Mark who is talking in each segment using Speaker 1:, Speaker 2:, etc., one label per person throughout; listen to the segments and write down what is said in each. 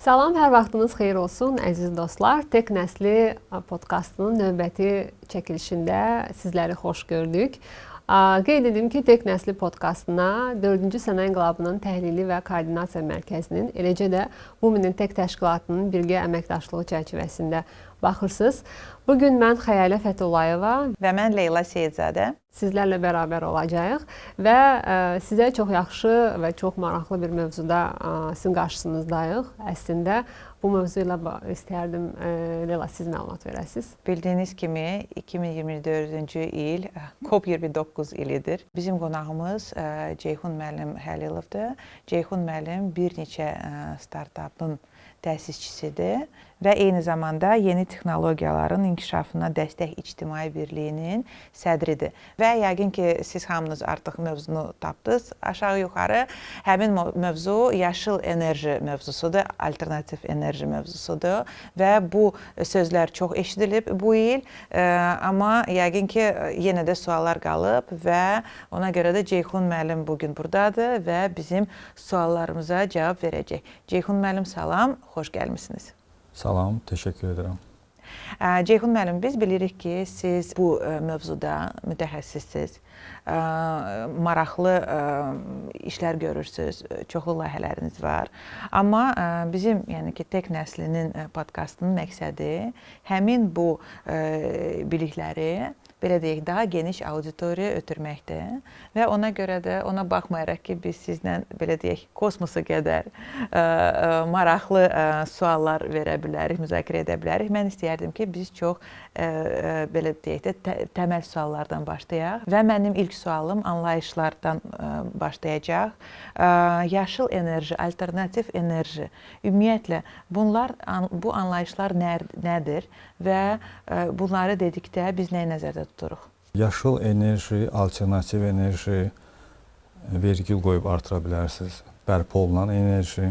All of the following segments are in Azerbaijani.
Speaker 1: Salam, hər vaxtınız xeyir olsun, əziz dostlar. Tek Nəsli podkastının növbəti çəkilişində sizləri xoş gördük. Qeyd edim ki, Tek Nəsli podkastına 4-cü Sənaye İnqilabının Təhlili və Koordinasiya Mərkəzinin, eləcə də Women in Tech təşkilatının birgə əməkdaşlığı çərçivəsində baxırsınız. Bugün mən Xəyalə Fətullayeva
Speaker 2: və mən Leyla Seyidzadə
Speaker 1: sizlərlə bərabər olacağıq və sizə çox yaxşı və çox maraqlı bir mövzuda sizin qarşınızdayıq. Əslində bu mövzu ilə istərdim Leyla siz məlumat verəsiniz.
Speaker 2: Bildiyiniz kimi 2024-cü il COP29 ilidir. Bizim qonağımız Ceyhun müəllim Həlilovdur. Ceyhun müəllim bir neçə startapın təsisçisidir və eyni zamanda yeni texnologiyaların inkişafına dəstək ictimai birliyinin sədridir. Və yəqin ki, siz hamınız artıq mövzunu tapdınız. Aşağı-yuxarı həmin mövzu yaşıl enerji mövzusudur, alternativ enerji mövzusudur və bu sözlər çox eşidilib bu il. Amma yəqin ki, yenə də suallar qalıb və ona görə də Ceyhun müəllim bugün buradadır və bizim suallarımıza cavab verəcək. Ceyhun müəllim salam, xoş gəlmisiniz.
Speaker 3: Salam, təşəkkür edirəm.
Speaker 2: Ceyhun müəllim, biz bilirik ki, siz bu mövzuda mütəxəssissiniz, maraqlı işlər görürsünüz, çoxlu layihələriniz var. Amma bizim, yəni ki, Tek Nəslinin podkastının məqsədi həmin bu bilikləri belə deyək, daha geniş auditoriyaya ötürməkdir və ona görə də ona baxmayaraq ki, biz sizlə belə deyək, kosmosa qədər maraqlı suallar verə bilərik, müzakirə edə bilərik. Mən istəyərdim ki, biz çox belə deyək də təməl suallardan başlayaq və mənim ilk sualım anlayışlardan başlayacaq. Yaşıl enerji, alternativ enerji, ümumiyyətlə bu anlayışlar nədir və bunları dedikdə biz nəyi nəzərdə tuturuq?
Speaker 3: Yaşıl enerji, alternativ enerji, vergül qoyub artıra bilərsiniz, bərpa olunan enerji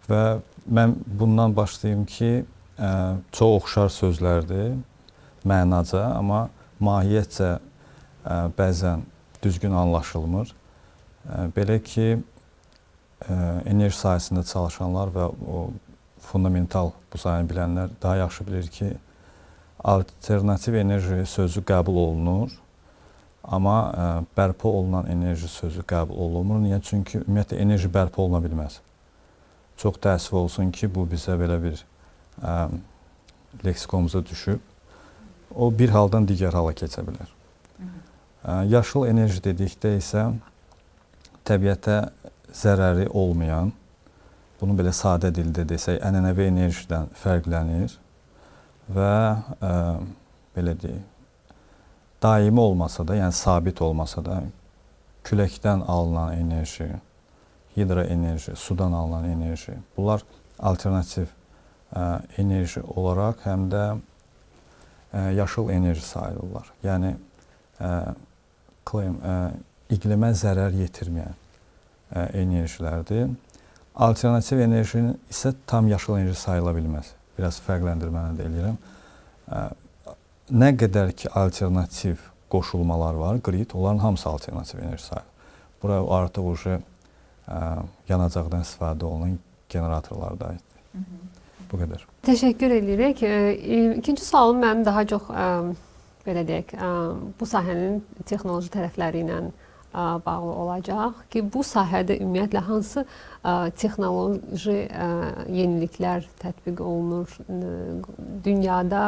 Speaker 3: və mən bundan başlayım ki, çox oxşar sözlərdir, mənaca, amma mahiyyətcə bəzən düzgün anlaşılmır. Belə ki, enerji sahəsində çalışanlar və o fundamental bu sahəni bilənlər daha yaxşı bilir ki, alternativ enerji sözü qəbul olunur, amma bərpa olunan enerji sözü qəbul olunmur. Niyə? Çünki ümumiyyətlə enerji bərpa oluna bilməz. Çox təəssüf olsun ki, bu bizə belə bir leksikonumuza düşüb. O bir haldan digər hala keçə bilər. Yaşıl enerji dedikdə isə təbiətə zərəri olmayan, bunu belə sadə dildə desək, ənənəvi enerjidən fərqlənir və belə deyək, daimi olmasa da, yəni sabit olmasa da, küləkdən alınan enerji, hidroenerji, sudan alınan enerji, bunlar alternativ enerji olaraq həm də yaşıl enerji sayılırlar. Yəni, iqlimə zərər yetirməyən enerjilərdir. Alternativ enerjinin isə tam yaşıl enerji sayıla bilməz. Biraz fərqləndirməni də eləyirəm. Nə qədər ki, alternativ qoşulmalar var, qrid, onların hamısı alternativ enerji sayılır. Bura artıq yanacaqdan istifadə olunan generatorlarda aiddir. Bu qədər.
Speaker 1: Təşəkkür edirik. İkinci sualım mənim daha çox, belə deyək, bu sahənin texnoloji tərəfləri ilə bağlı olacaq ki, bu sahədə ümumiyyətlə hansı texnoloji yeniliklər tətbiq olunur, dünyada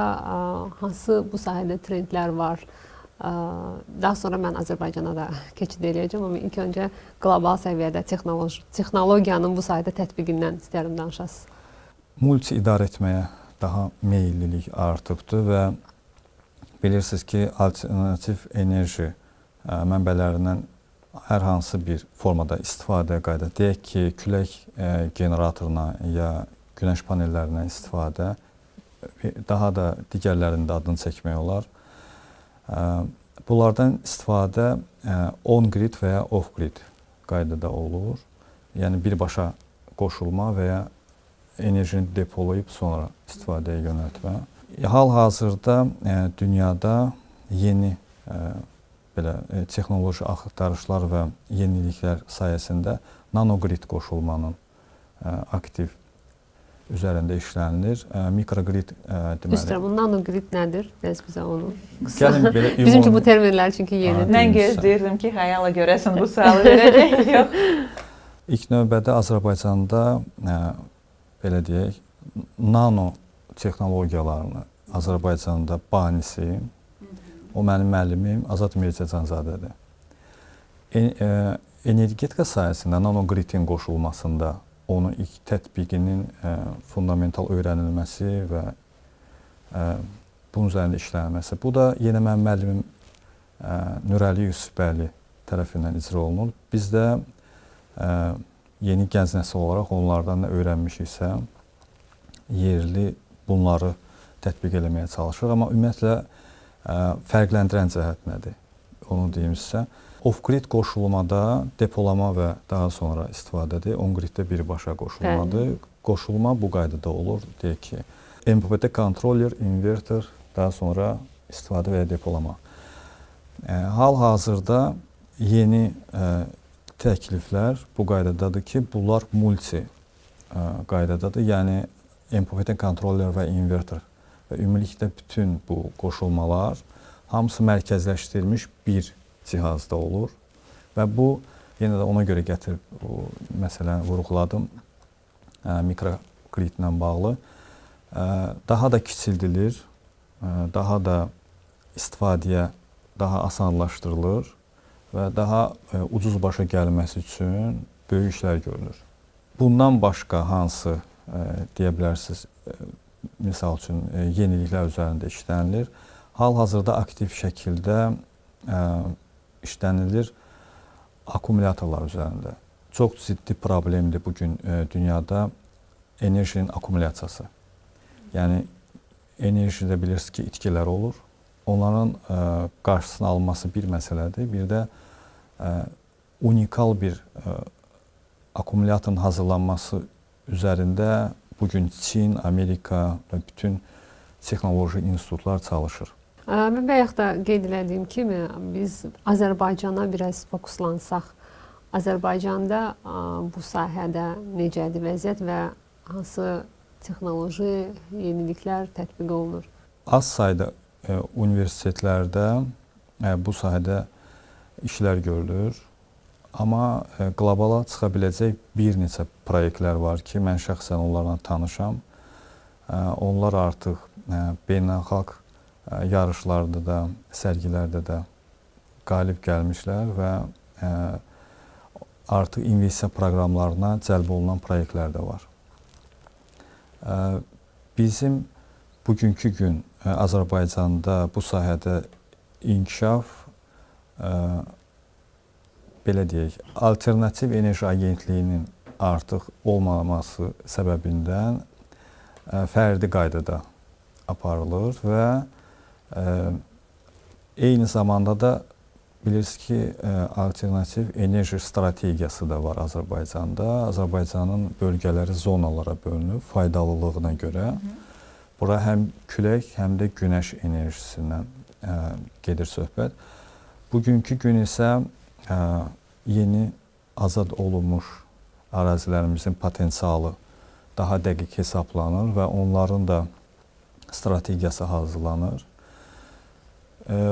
Speaker 1: hansı bu sahədə trendlər var. Daha sonra mən Azərbaycana da keçid edəcəm, amma ilk öncə qlobal səviyyədə texnologiyanın bu sahədə tətbiqindən istəyirəm danışasınız.
Speaker 3: Multi-idarə etməyə daha meyillilik artıbdır və bilirsiniz ki, alternativ enerji mənbələrindən hər hansı bir formada istifadə qayda, deyək ki, külək generatoruna ya günəş panellərindən istifadə, daha da digərlərində adını çəkmək olar. Bunlardan istifadə on-grid və ya off-grid qaydada olur. Yəni, birbaşa qoşulma və ya enerjini depolayıb sonra istifadəyə yönəltmə. Hal-hazırda dünyada yeni belə texnoloji axtarışlar və yeniliklər sayəsində nanogrid qoşulmanın aktiv üzərində işlənilir. Mikrogrid
Speaker 1: Düzdür, bu nanogrid nədir? Bəs bizə onu
Speaker 3: gəlin belə
Speaker 1: Bizimki bu terminlər çünki yenidir.
Speaker 2: Mən gözləyirdim ki, xəyala görəsən bu sualı verəcək. Yox.
Speaker 3: İlk növbədə Azərbaycanda belə deyək, nano texnologiyalarını Azərbaycanda banisi o mənim müəllimim Azad Mircəcanzadədir. Energetika sahəsində nanogridin qoşulmasında onun ilk tətbiqinin fundamental öyrənilməsi və bunun üzərində işlənməsi. Bu da yenə mənim müəllimim Nurəli Yusufbəyli tərəfindən icra olunur. Biz də yeni gənc nəsil olaraq onlardan nə öyrənmişiksə, yerli bunları tətbiq eləməyə çalışırıq. Amma ümumiyyətlə fərqləndirən cəhət nədir? Onu deyim sizə. Off-grid qoşulmada depolama və daha sonra istifadədir. On-griddə birbaşa qoşulmadır. Qoşulma bu qaydada olur. Deyək ki, MPPT kontroller, inverter, daha sonra istifadə və ya depolama. Hal-hazırda yeni təkliflər bu qaydadadır ki, bunlar multi qaydadadır. Yəni, MPPT kontroller və inverter və ümumilikdə bütün bu qoşulmalar hamısı mərkəzləşdirilmiş bir cihazda olur və bu yenə də ona görə gətirib bu məsələni vurğuladım mikrogridlə bağlı. Daha da kiçildilir, daha da istifadəyə daha asanlaşdırılır və daha ucuz başa gəlməsi üçün böyük işlər görülür. Bundan başqa hansı deyə bilərsiniz, misal üçün yeniliklər üzərində işlənilir. Hal-hazırda aktiv şəkildə işlənilir akkumulyatorlar üzərində. Çox ciddi problemdir bugün dünyada enerjinin akkumulyasiyası. Yəni, enerjide bilirsiniz ki, itkilər olur. Onların qarşısının alınması bir məsələdir. Bir də unikal bir akkumulyatorun hazırlanması üzərində bugün Çin, Amerika və bütün texnoloji institutlar çalışır.
Speaker 1: Mən bayaq da qeyd elədiyim kimi, biz Azərbaycana biraz fokuslansaq, Azərbaycanda bu sahədə necədir vəziyyət və hansı texnoloji yeniliklər tətbiq olunur?
Speaker 3: Az sayda universitetlərdə bu sahədə işlər görülür. Amma qlobala çıxa biləcək bir neçə proyektlər var ki, mən şəxsən onlarla tanışam. Onlar artıq beynəlxalq yarışlarda da, sərgilərdə də qalib gəlmişlər və artıq investisiya proqramlarına cəlb olunan proyektlər də var. Bizim bugünkü gün Azərbaycanda bu sahədə inkişaf, belə deyək, alternativ enerji agentliyinin artıq olmaması səbəbindən fərdi qaydada aparılır və eyni zamanda da bilirsiniz ki, alternativ enerji strategiyası da var Azərbaycanda. Azərbaycanın bölgələri zonalara bölünüb faydalılığına görə. Bura həm külək, həm də günəş enerjisindən gedir söhbət. Bugünkü gün isə yeni azad olunmuş ərazilərimizin potensialı daha dəqiq hesablanır və onların da strategiyası hazırlanır.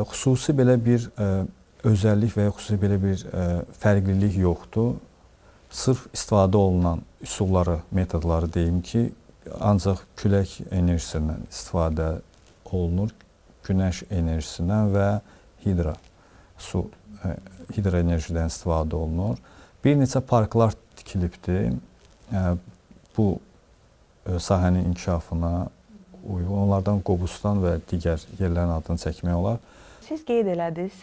Speaker 3: Xüsusi belə bir özəllik və ya xüsusi belə bir fərqlilik yoxdur. Sırf istifadə olunan üsulları, metodları deyim ki, ancaq külək enerjisindən istifadə olunur, günəş enerjisindən və hidroenerjidən istifadə olunur. Bir neçə parklar tikilibdir bu sahənin inkişafına uyğun. Onlardan Qobustan və digər yerlərin adını çəkmək olar.
Speaker 2: Siz qeyd elədiniz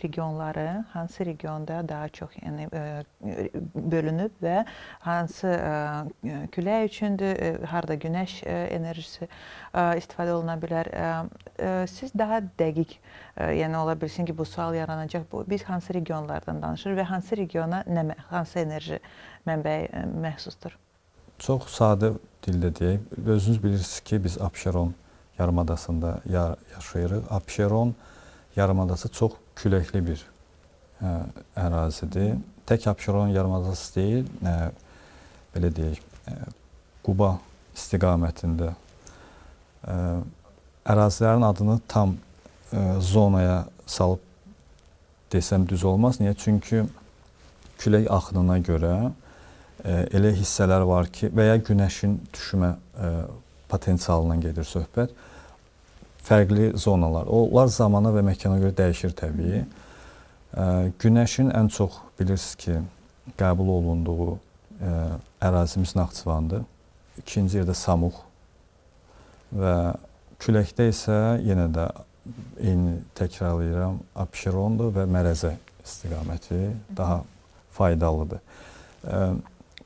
Speaker 2: regionları, hansı regionda daha çox bölünüb və hansı külək üçündür, harda günəş enerjisi istifadə oluna bilər. Siz daha dəqiq, yəni ola bilsin ki, bu sual yaranacaq. Biz hansı regionlardan danışırıq və hansı regiona hansı enerji mənbəyi məxsusdur?
Speaker 3: Çox sadə dildə deyək. Özünüz bilirsiniz ki, biz Abşeron yarımadasında yaşayırıq. Abşeron yarımadası çox küləkli bir ərazidir. Tək Abşeron yarımadası deyil, belə deyək, Quba istiqamətində ərazilərin adını tam zonaya salıb desəm düz olmaz. Niyə? Çünki külək axınına görə elə hissələr var ki, və ya günəşin düşmə potensialından gedir söhbət. Fərqli zonalar. Onlar zamana və məkana görə dəyişir təbii. Günəşin ən çox bilirsiniz ki, qəbul olunduğu ərazimiz Naxçıvandır. İkinci yerdə Samux və küləkdə isə yenə də eyni təkrarlayıram, Abşerondur və Mərəzə istiqaməti daha faydalıdır.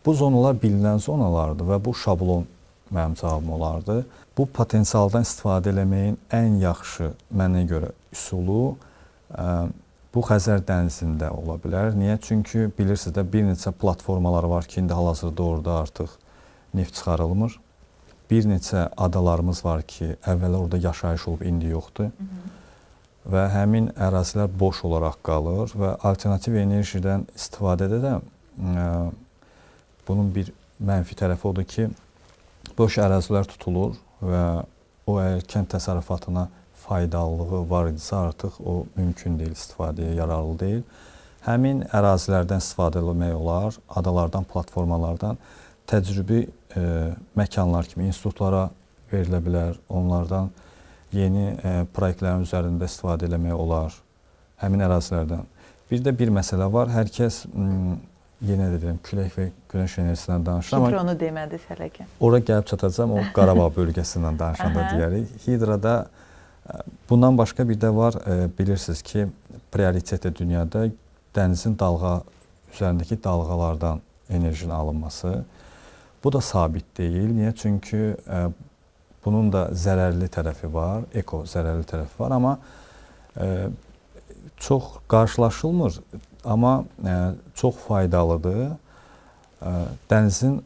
Speaker 3: Bu zonalar bilinən zonalardır və bu şablon mənim cavabım olardı. Bu potensialdan istifadə eləməyin ən yaxşı mənə görə üsulu bu Xəzər dənizində ola bilər. Niyə? Çünki bilirsiniz də bir neçə platformalar var ki, indi hal-hazırda orada artıq neft çıxarılmır. Bir neçə adalarımız var ki, əvvəl orada yaşayış olub, indi yoxdur. Və həmin ərazilər boş olaraq qalır və alternativ enerjidən istifadədə də bunun bir mənfi tərəfi odur ki, boş ərazilər tutulur və o əgər kənd təsərrüfatına faydalılığı var idisə artıq o mümkün deyil, istifadəyə yararlı deyil. Həmin ərazilərdən istifadə etmək olar, adalardan, platformalardan təcrübi məkanlar kimi institutlara verilə bilər, onlardan yeni proyektlərin üzərində istifadə etmək olar, həmin ərazilərdən. Bir də bir məsələ var, hər kəs, yenə də deyirəm, külək və günəş enerjisindən danışır.
Speaker 2: Hidronu demədiniz hələ ki.
Speaker 3: Ora gəlib çatacağım, o Qarabağ bölgəsindən danışanda deyərik. Hidrada bundan başqa bir də var, bilirsiniz ki, prioritetdə dünyada dənizin üzərindəki dalğalardan enerjinin alınması. Bu da sabit deyil. Niyə? Çünki bunun da zərərli tərəfi var, eko zərərli tərəfi var, amma çox qarşılaşılmır, amma çox faydalıdır. Dənizin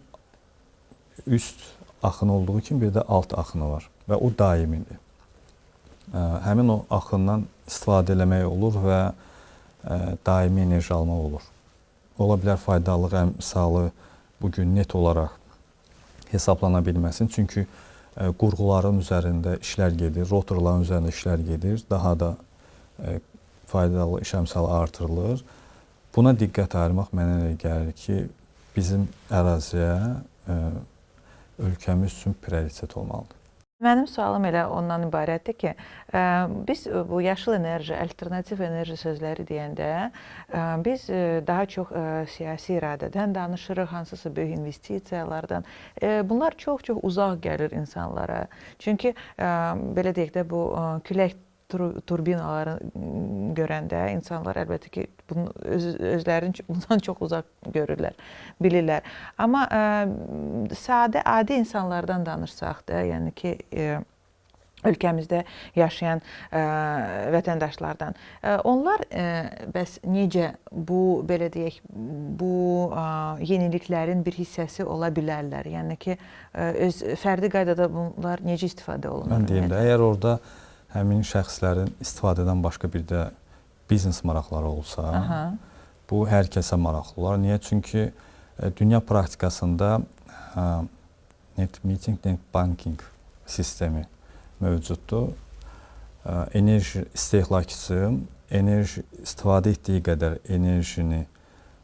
Speaker 3: üst axını olduğu kimi bir də alt axını var və o daimidir. Həmin o axından istifadə eləmək olur və daimi enerji almaq olur. Ola bilər faydalılıq əmsalı bugün net olaraq hesablana bilməsin. Çünki qurğuların üzərində işlər gedir, rotorların üzərində işlər gedir. Daha da faydalı iş əmsalı artırılır. Buna diqqət ayırmaq mənə elə gəlir ki, bizim əraziyə, ölkəmiz üçün prioritet olmalıdır.
Speaker 2: Mənim sualım elə ondan ibarətdir ki, biz bu yaşıl enerji, alternativ enerji sözləri deyəndə biz daha çox siyasi iradədən danışırıq, hansısa böyük investisiyalardan. Bunlar çox-çox uzaq gəlir insanlara. Çünki belə deyək də bu külək turbinaları görəndə insanlar əlbəttə ki, özlərini bundan çox uzaq görürlər, bilirlər. Amma sadə, adi insanlardan danışsaq da, yəni ki, ölkəmizdə yaşayan vətəndaşlardan, onlar bəs necə bu, belə deyək, bu yeniliklərin bir hissəsi ola bilərlər? Yəni ki, öz fərdi qaydada bunlar necə istifadə olunur?
Speaker 3: Mən deyim də, əgər orada həmin şəxslərin istifadədən başqa bir də biznes maraqları olsa, bu hər kəsə maraqlı olar. Niyə? Çünki dünya praktikasında net meeting, net banking sistemi mövcuddur. Enerji istehlakçısı enerji istifadə etdiyi qədər enerjini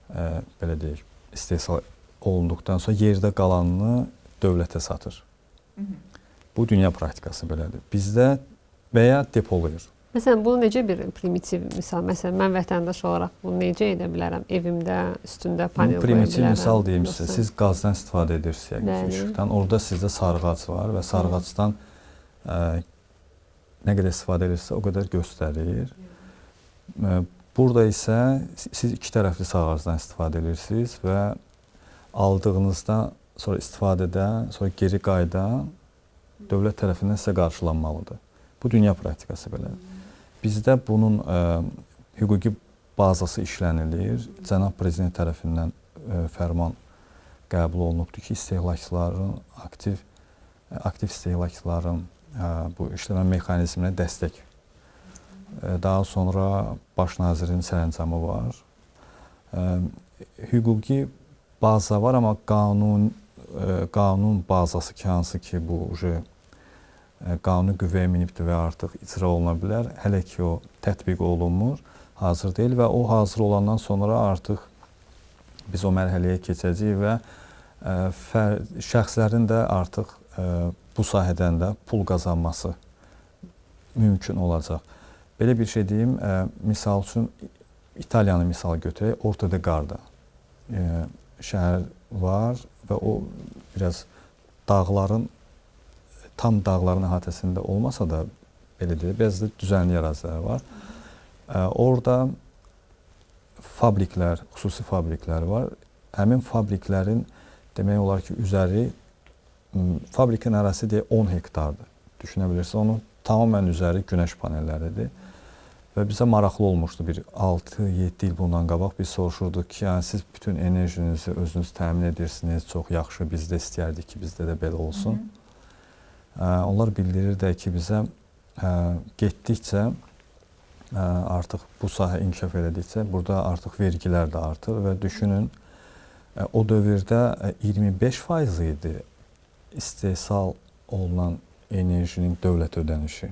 Speaker 3: belə deyək, istehsal olunduqdan sonra yerdə qalanını dövlətə satır. Bu dünya praktikası belədir. Bizdə və ya depolayır.
Speaker 1: Məsələn, bu necə bir primitiv misal? Məsələn, mən vətəndaş olaraq bunu necə edə bilərəm? Evimdə, üstündə panel qoya bilərəm.
Speaker 3: Primitiv misal deyim sizə, siz qazdan istifadə edirsiniz, işıqdan. Orada sizdə sarğac var və sarğacdan nə qədər istifadə edirsə, o qədər göstərir. Burada isə siz iki tərəfli sarğacdan istifadə edirsiniz və aldığınızda, sonra istifadədə, sonra geri qayda dövlət tərəfindən sizə qarşılanmalıdır. Bu dünya praktikası belədir. Bizdə bunun hüquqi bazası işlənilir. Cənab Prezident tərəfindən fərman qəbul olunubdur ki, istehlakçıların, aktiv istehlakçıların bu işləmə mexanizminə dəstək. Daha sonra Baş nazirin sərəncamı var. Hüquqi baza var, amma qanun bazası ki, hansı ki bu qanuni qüvvəyə minibdir və artıq icra oluna bilər. Hələ ki o tətbiq olunmur, hazır deyil və o hazır olandan sonra artıq biz o mərhələyə keçəcəyik və şəxslərin də artıq bu sahədən də pul qazanması mümkün olacaq. Belə bir şey deyim, misal üçün İtaliyanı misal götürək, Orta de Garda şəhər var və o biraz tam dağların əhatəsində olmasa da, belə deyək, biraz da düzənli ərazilər var. Orada fabriklər, xüsusi fabriklər var. Həmin fabriklərin demək olar ki, fabrikin ərazisi deyək 10 hektardır. Düşünə bilirsiniz, onun tamamən üzəri günəş panelləridir. Və bizə maraqlı olmuşdu, bir 6-7 il bundan qabaq biz soruşurduq ki, yəni siz bütün enerjinizi özünüz təmin edirsiniz, çox yaxşı, biz də istəyərdik ki, bizdə də belə olsun. Onlar bildirirdi ki, bizə getdikcə, artıq bu sahə inkişaf elədikcə, burada artıq vergilər də artır və düşünün, o dövrdə 25% idi istehsal olunan enerjinin dövlət ödənişi.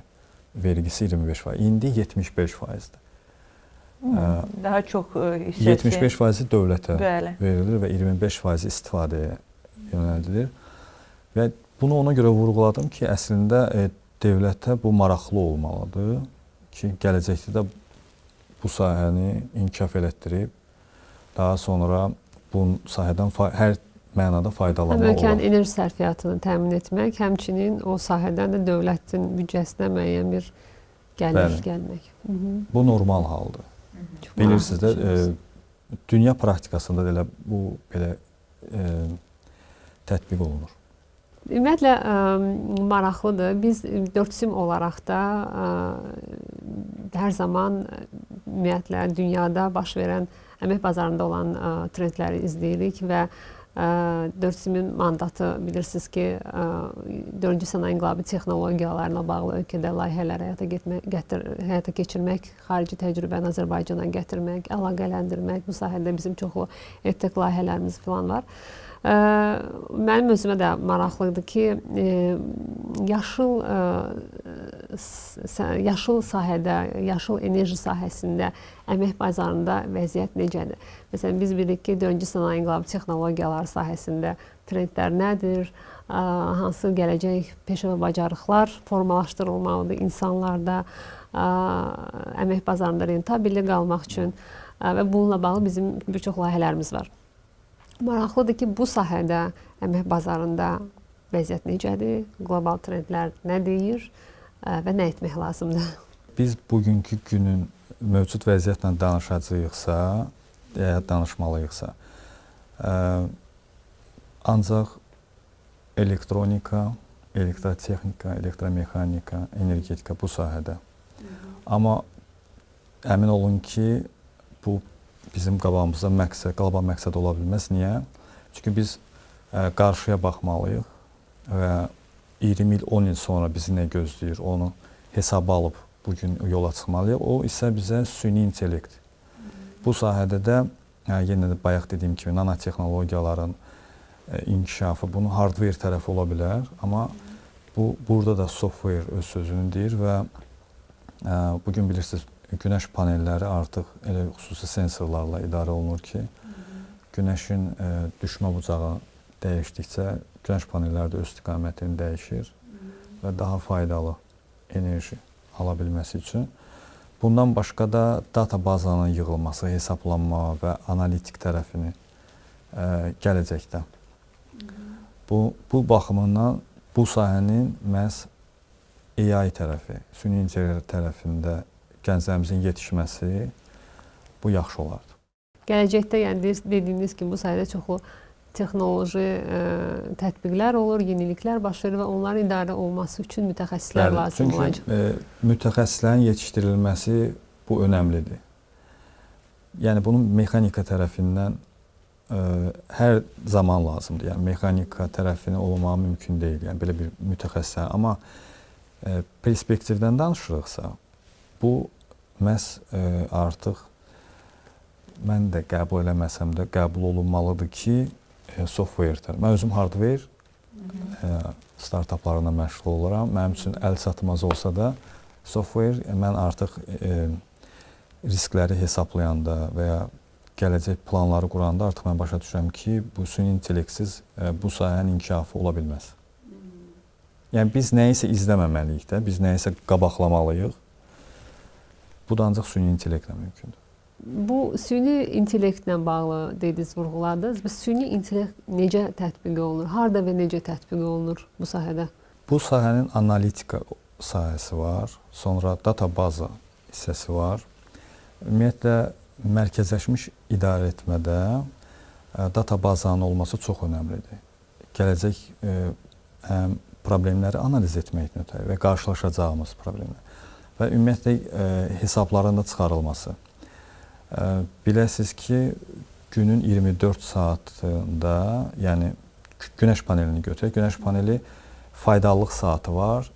Speaker 3: Vergisi 25%. İndi 75%-dir.
Speaker 2: Daha çox hissəsi
Speaker 3: 75% dövlətə verilir və 25% istifadəyə yönəldilir. Və bunu ona görə vurğuladım ki, əslində dövlətə bu maraqlı olmalıdır ki, gələcəkdə də bu sahəni inkişaf elətdirib, daha sonra bu sahədən hər mənada faydalanmaq olar.
Speaker 1: Ölkənin enerji sərfiyyatını təmin etmək, həmçinin o sahədən də dövlətin büdcəsinə müəyyən bir gəlir gəlmək.
Speaker 3: Bu normal haldır. Bilirsiniz də, dünya praktikasında da elə bu belə tətbiq olunur.
Speaker 1: Ümumiyyətlə, maraqlıdır. Biz 4 sim olaraq da hər zaman ümumiyyətlə dünyada baş verən əmək bazarında olan trendləri izləyirik və 4 simin mandatı bilirsiniz ki, 4-cü sənaye inqilabı texnologiyalarına bağlı ölkədə layihələr həyata keçirmək, xarici təcrübəni Azərbaycana gətirmək, əlaqələndirmək, bu sahədə bizim çoxlu EdTech layihələrimiz falan var. Mənim özümə də maraqlıdır ki, yaşıl sahədə, yaşıl enerji sahəsində əmək bazarında vəziyyət necədir? Məsələn, biz bilirik ki, 4-cü sənaye inqilabı texnologiyaları sahəsində trendlər nədir? Hansı gələcək peşə və bacarıqlar formalaşdırılmalıdır insanlarda, əmək bazarında rentabilli qalmaq üçün və bununla bağlı bizim bir çox layihələrimiz var. Maraqlıdır ki, bu sahədə əmək bazarında vəziyyət necədir, qlobal trendlər nə deyir və nə etmək lazımdır?
Speaker 3: Biz bugünkü günün mövcud vəziyyətlə danışacağıqsa, danışmalıyıqsa, ancaq elektronika, elektrotexnika, elektromexanika, energetika bu sahədə. Amma əmin olun ki, bu bizim qabağımızda qlobal məqsəd ola bilməz. Niyə? Çünki biz qarşıya baxmalıyıq və 20 il, 10 il sonra bizi nə gözləyir, onu hesaba alıb bugün yola çıxmalıyıq. O isə bizə süni intellekt. Bu sahədə də, yenə də bayaq dediyim kimi, nanotexnologiyaların inkişafı, bunun hardware tərəfi ola bilər, amma burada da software öz sözünü deyir və bugün bilirsiniz, günəş panelləri artıq elə xüsusi sensorlarla idarə olunur ki, günəşin düşmə bucağı dəyişdikcə günəş panelləri də öz istiqamətini dəyişir və daha faydalı enerji ala bilməsi üçün. Bundan başqa da data bazanın yığılması, hesablanma və analitik tərəfini gələcəkdə. Bu baxımından bu sahənin məhz AI tərəfi, süni intellekt tərəfində gənclərimizin yetişməsi bu yaxşı olardı.
Speaker 1: Gələcəkdə, yəni dediyiniz kimi bu sahədə çoxlu texnoloji tətbiqlər olur, yeniliklər baş verir və onların idarə olunması üçün mütəxəssislər lazım olacaq.
Speaker 3: Çünki mütəxəssislərin yetişdirilməsi bu önəmlidir. Yəni bunun mexanika tərəfindən hər zaman lazımdır. Yəni mexanika tərəfini olmağı mümkün deyil. Yəni belə bir mütəxəssislər. Amma perspektivdən danışırıqsa, bu məhz artıq mən də qəbul eləməsəm də qəbul olunmalıdır ki, software tərəfi. Mən özüm hardware startaplarına məşğul oluram. Mənim üçün əl çatmaz olsa da software mən artıq riskləri hesablayanda və ya gələcək planları quranda artıq mən başa düşürəm ki, bu süni intellektsiz bu sahənin inkişafı ola bilməz. Yəni biz nəyisə izləməməliyik də, biz nəyisə qabaqlamalıyıq. Bu da ancaq süni intellektlə mümkündür.
Speaker 1: Bu süni intellektlə bağlı dediniz, vurğuladınız. Bu süni intellekt necə tətbiq olunur? Harda və necə tətbiq olunur bu sahədə?
Speaker 3: Bu sahənin analitika sahəsi var, sonra databaza hissəsi var. Ümumiyyətlə, mərkəzləşmiş idarəetmədə databazanın olması çox önəmlidir. Gələcək həm problemləri analiz etmək ötəri və qarşılaşacağımız problemlər və ümumiyyətlə hesabların da çıxarılması. Biləsiniz ki, günün 24 saatında, yəni günəş panelini götürək. Günəş paneli faydalılıq saatı var.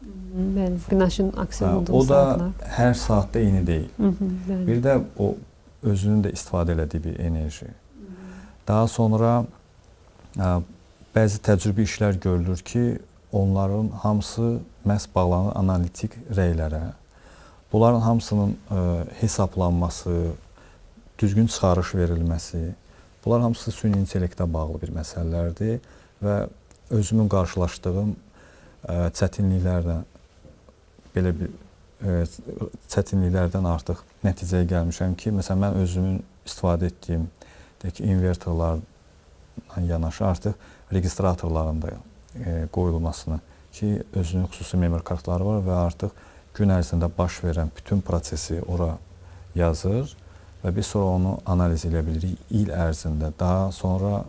Speaker 1: Bəli, günəşin aksiya olduğu
Speaker 3: o da
Speaker 1: saatlar.
Speaker 3: hər saatda eyni deyil.
Speaker 1: Bəli.
Speaker 3: Bir də o özünün də istifadə elədiyi bir enerji. Daha sonra bəzi təcrübi işlər görülür ki, onların hamısı məhz bağlanır analitik rəylərə. Bunların hamısının hesablanması, düzgün çıxarış verilməsi, bunlar hamısı süni intellektə bağlı bir məsələlərdir və özümün qarşılaşdığım çətinliklərdən belə bir çətinliklərdən artıq nəticəyə gəlmişəm ki, məsələn mən özümün istifadə etdiyim invertorlarla yanaşı artıq registratorların da qoyulmasını ki, özünün xüsusi memori kartları var və artıq gün ərzində baş verən bütün prosesi ora yazır və biz sonra onu analiz edə bilirik il ərzində. Daha sonra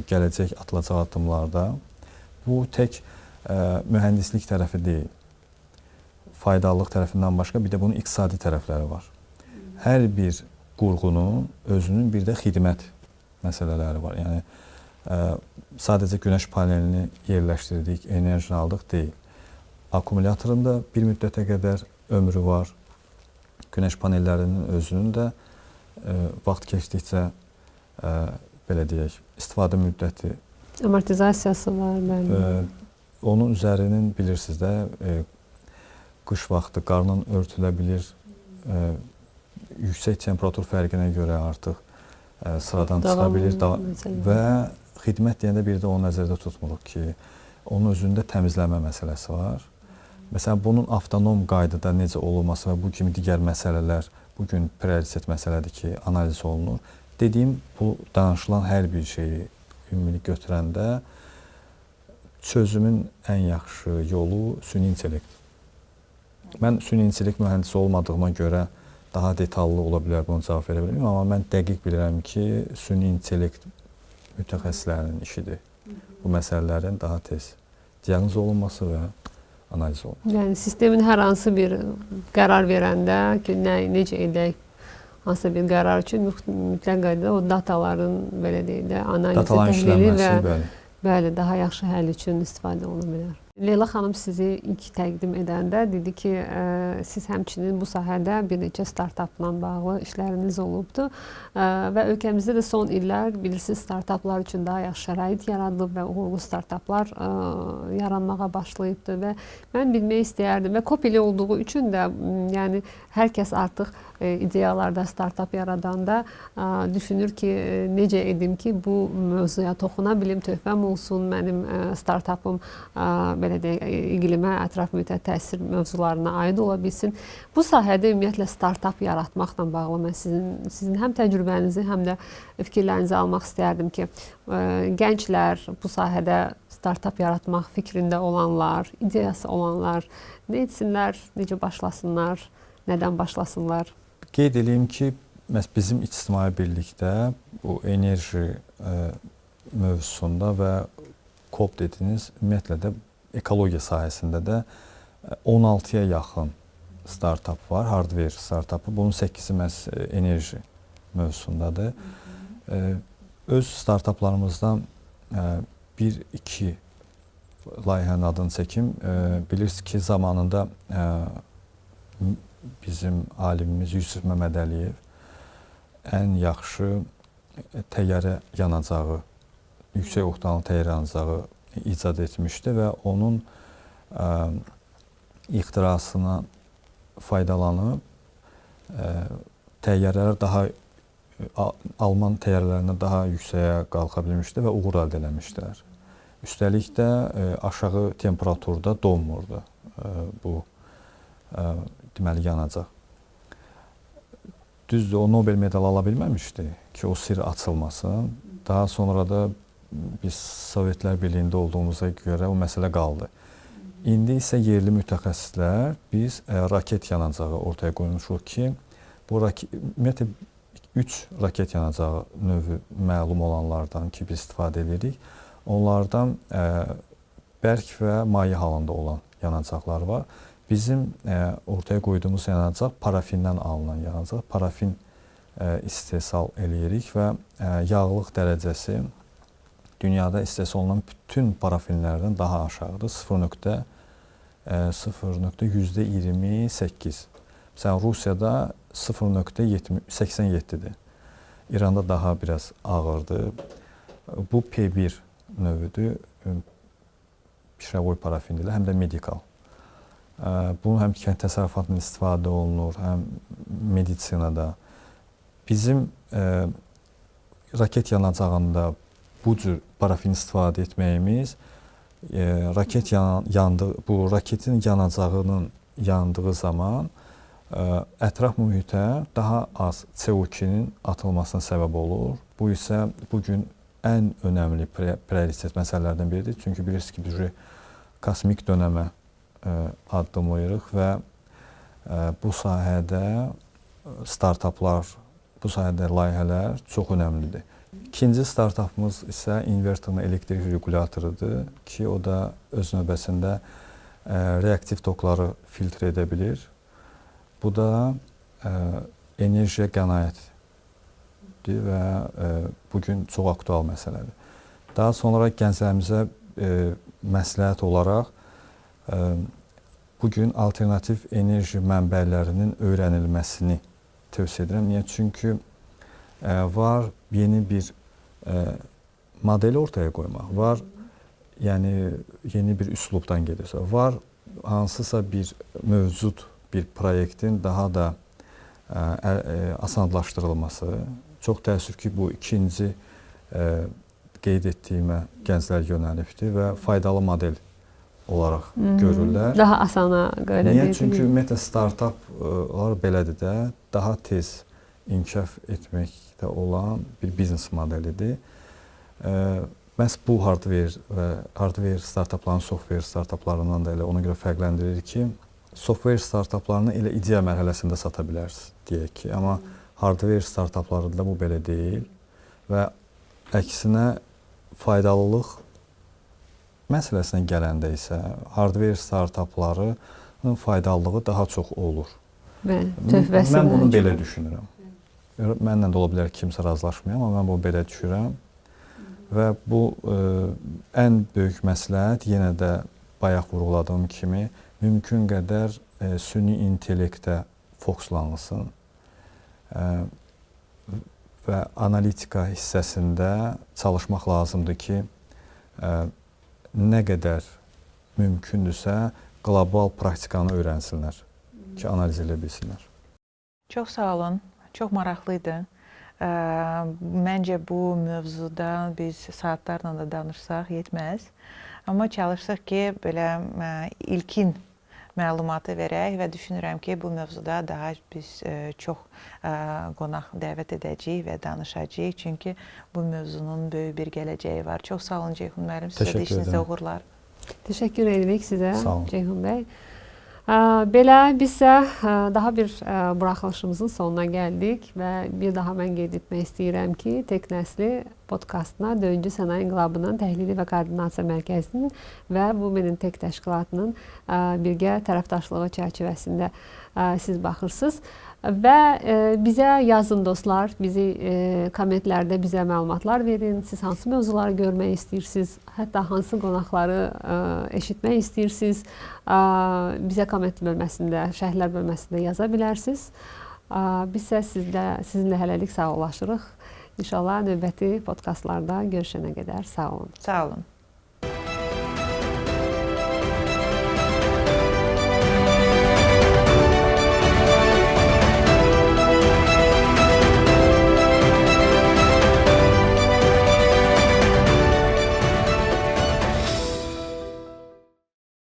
Speaker 3: gələcək atılacaq addımlarda bu tək mühəndislik tərəfi deyil. Faydalılıq tərəfindən başqa bir də bunun iqtisadi tərəfləri var. Hər bir qurğunun özünün bir də xidmət məsələləri var. Yəni sadəcə günəş panelini yerləşdirdik, enerjini aldıq deyil. Akkumulyatorun da bir müddətə qədər ömrü var. Günəş panellərinin özünün də vaxt keçdikcə belə deyək, istifadə müddəti
Speaker 1: Amortizasiyası var, bəli.
Speaker 3: Onun üzərinin bilirsiniz də qış vaxtı qarnın örtülə bilir. Yüksək temperatur fərqinə görə artıq sıradan çıxa bilir və xidmət deyəndə bir də onu nəzərdə tutmuruq ki, onun özündə təmizləmə məsələsi var. Məsələn, bunun avtonom qaydada necə olunması və bu kimi digər məsələlər bugün prioritet məsələdir ki, analiz olunur. Dediyim, bu danışılan hər bir şeyi ümumi götürəndə çözümün ən yaxşı yolu süni intellekt. Mən süni intellekt mühəndisi olmadığıma görə daha detallı ola bilər, bunu cavab verə bilməyim, amma mən dəqiq bilirəm ki, süni intellekt mütəxəssislərinin işidir. Bu məsələlərin daha tez diaqnoz olunması və analiz olunması.
Speaker 1: Yəni sistemin hər hansı bir qərar verəndə ki, necə edək, hansısa bir qərar üçün mütləq qaydada o dataların belə deyək də analizi, təhlili və bəli, daha yaxşı həll üçün istifadə oluna bilər. Leyla xanım sizi ilk təqdim edəndə dedi ki, siz həmçinin bu sahədə bir neçə startapla bağlı işləriniz olubdu və ölkəmizdə də son illər bilirsiniz startaplar üçün daha yaxşı şərait yaradılıb və uğurlu startaplar yaranmağa başlayıbdı və mən bilmək istəyərdim və Kopeli olduğu üçün də yəni hər kəs artıq ideyalarda startap yaradanda düşünür ki, necə edim ki, bu mövzuya toxuna bilim, töhfəm olsun, mənim startapım belə deyək, iqlimə, ətraf mühitə təsir mövzularına aid ola bilsin. Bu sahədə ümumiyyətlə startap yaratmaqla bağlı mən sizin həm təcrübənizi, həm də fikirlərinizi almaq istərdim ki, gənclər bu sahədə startap yaratmaq fikrində olanlar, ideyası olanlar nə etsinlər, necə başlasınlar, nədən başlasınlar?
Speaker 3: Qeyd edeyim ki, bizim ictimai birlikdə bu enerji mövzusunda və COP dediniz, ümumiyyətlə də ekologiya sahəsində də 16-ya yaxın startap var, hardware startapı. Bunun 8-i məhz enerji mövzusundadır. Öz startaplarımızdan 1-2 layihənin adını çəkim. Bilirsiniz ki, zamanında bizim alimimiz Yusuf Məmmədəliyev ən yaxşı təyyarə yanacağı yüksək oktanlı təyyarə yanacağı icad etmişdi və onun ixtirasına faydalanıb təyyarələr daha Alman təyyarələrindən daha yüksəyə qalxa bilmişdi və uğur əldə eləmişdilər. Üstəlik də aşağı temperaturda donmurdu bu deməli yanacaq. Düzdür, o Nobel medalı ala bilməmişdi ki, o sirr açılmasın. Daha sonra da biz Sovetlər Birliyində olduğumuza görə o məsələ qaldı. İndi isə yerli mütəxəssislər biz raket yanacağı ortaya qoymuşuq ki, bu ümumiyyətlə 3 raket yanacağı növü məlum olanlardan ki, biz istifadə edirik. Onlardan bərk və maye halında olan yanacaqlar var. Bizim ortaya qoyduğumuz yanacaq parafindən alınan yanacaq. Parafin istehsal eləyirik və yağlıq dərəcəsi dünyada istehsal olunan bütün parafinlərdən daha aşağıdır. 0.28. Məsələn, Rusiyada 0.87-dir. İranda daha biraz ağırdır. Bu P1 növüdür. Pişəvoy parafindir, həm də medikal. Bunun həm kənd təsərrüfatında istifadə olunur, həm medisinada. Bizim raket yanacağında bu cür parafin istifadə etməyimiz raketin yanacağının yandığı zaman ətraf mühitə daha az CO2-nin atılmasına səbəb olur. Bu isə bugün ən önəmli prioritet məsələlərdən biridir. Çünki bilirsiniz ki, biz kosmik dönəmə addımlayırıq və bu sahədə startaplar, bu sahədə layihələr çox önəmlidir. İkinci startapımız isə invertorlu elektrik regulatorudur ki, o da öz növbəsində reaktiv tokları filtr edə bilir. Bu da enerjiyə qənaətdir və bugün çox aktual məsələdir. Daha sonra gənclərimizə məsləhət olaraq bugün alternativ enerji mənbələrinin öyrənilməsini tövsiyə edirəm. Niyə? Çünki var yeni bir model ortaya qoymaq, var yəni yeni bir üslubdan gedirsə, var hansısa bir mövcud bir proyektin daha da asanlaşdırılması. Çox təəssüf ki, bu ikinci qeyd etdiyimə gənclər yönəlibdir və faydalı model olaraq görürlər.
Speaker 1: Daha asana görə.
Speaker 3: Niyə? Çünki ümumiyyətlə startaplar belədir də, daha tez inkişaf etməkdə olan bir biznes modelidir. Məhz bu hardware startaplarının software startaplarından da elə ona görə fərqləndirir ki, software startaplarını elə ideya mərhələsində sata bilərsiniz deyək ki, amma hardware startaplarında bu belə deyil və əksinə faydalılıq məsələsinə gələndə isə hardware startaplarının faydalılığı daha çox olur. Mən bunu belə düşünürəm. Mənlə də ola bilər kimsə razılaşmıyor, amma mən bunu belə düşünürəm. Və bu ən böyük məsləhət yenə də bayaq vurğuladığım kimi mümkün qədər süni intellektə fokuslanılsın və analitika hissəsində çalışmaq lazımdır ki, nə qədər mümkündürsə qlobal praktikanı öyrənsinlər ki, analiz edə bilsinlər.
Speaker 2: Çox sağ olun, çox maraqlıydı. Məncə bu mövzuda biz saatlarla da danışsaq yetməz. Amma çalışsaq ki, belə ilkin məlumatı verək və düşünürəm ki, bu mövzuda daha biz çox qonaq dəvət edəcəyik və danışacağıq. Çünki bu mövzunun böyük bir gələcəyi var. Çox sağ olun Ceyhun müəllim, sizə də işinizdə uğurlar.
Speaker 1: Təşəkkür edirik sizə Ceyhun bəy. Belə bizsə daha bir buraxılışımızın sonuna gəldik və bir daha mən qeyd etmək istəyirəm ki, Tek Nəsli podkastına Dördüncü Sənaye İnqilabının Təhlili və Koordinasiya Mərkəzinin və Women in Tech təşkilatının birgə tərəfdaşlığı çərçivəsində siz baxırsınız. Və bizə yazın dostlar, bizi kommentlərdə bizə məlumatlar verin. Siz hansı mövzuları görmək istəyirsiniz, hətta hansı qonaqları eşitmək istəyirsiniz, bizə komment bölməsində, şərhlər bölməsində yaza bilərsiniz. Biz isə sizinlə hələlik sağollaşırıq. İnşallah növbəti podkastlarda görüşənə qədər sağ olun.
Speaker 2: Sağ olun.